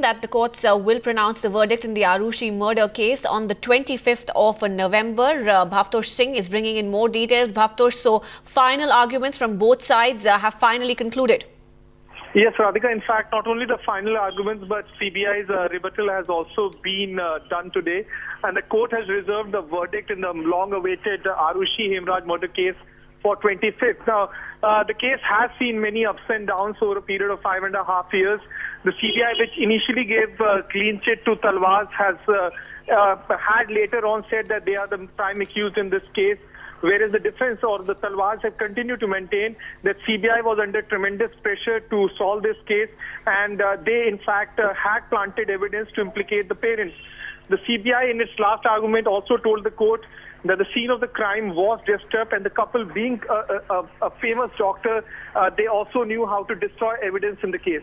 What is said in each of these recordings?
That the courts will pronounce the verdict in the Arushi murder case on the 25th of November. Bhavtosh Singh is bringing in more details. Bhavtosh, so final arguments from both sides have finally concluded. Yes, Radhika. In fact, not only the final arguments, but CBI's rebuttal has also been done today. And the court has reserved the verdict in the long-awaited Arushi Hemraj murder case for 25th. Now, the case has seen many ups and downs over a period of 5.5 years. The CBI, which initially gave clean chit to Talwaz, has had later on said that they are the prime accused in this case, whereas the defense or the Talwaz have continued to maintain that CBI was under tremendous pressure to solve this case, and they in fact had planted evidence to implicate the parents. The CBI in its last argument also told the court that the scene of the crime was disturbed, and the couple being a famous doctor, they also knew how to destroy evidence in the case.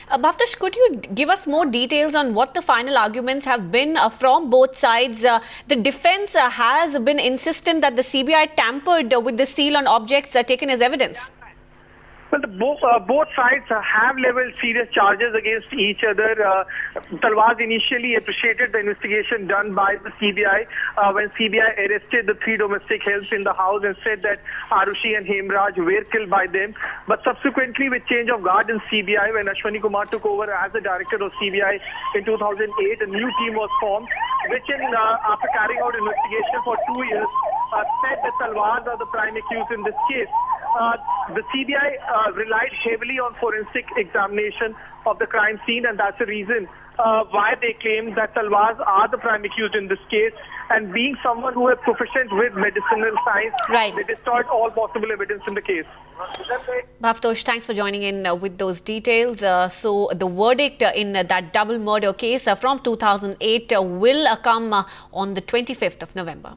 Bhavtosh, could you give us more details on what the final arguments have been from both sides? The defense has been insistent that the CBI tampered with the seal on objects taken as evidence. Well, both sides have leveled serious charges against each other. Talwaz initially appreciated the investigation done by the CBI when CBI arrested the 3 domestic helps in the house and said that Arushi and Hemraj were killed by them. But subsequently, with change of guard in CBI, when Ashwani Kumar took over as the director of CBI in 2008, a new team was formed, which after carrying out investigation for 2 years, said that Talwaz are the prime accused in this case. The CBI relied heavily on forensic examination of the crime scene, and that's the reason why they claim that Talwaz are the prime accused in this case. And being someone who is proficient with medicinal science, right, they destroyed all possible evidence in the case. Bhavtosh, thanks for joining in with those details. So the verdict in that double murder case from 2008 will come on the 25th of November.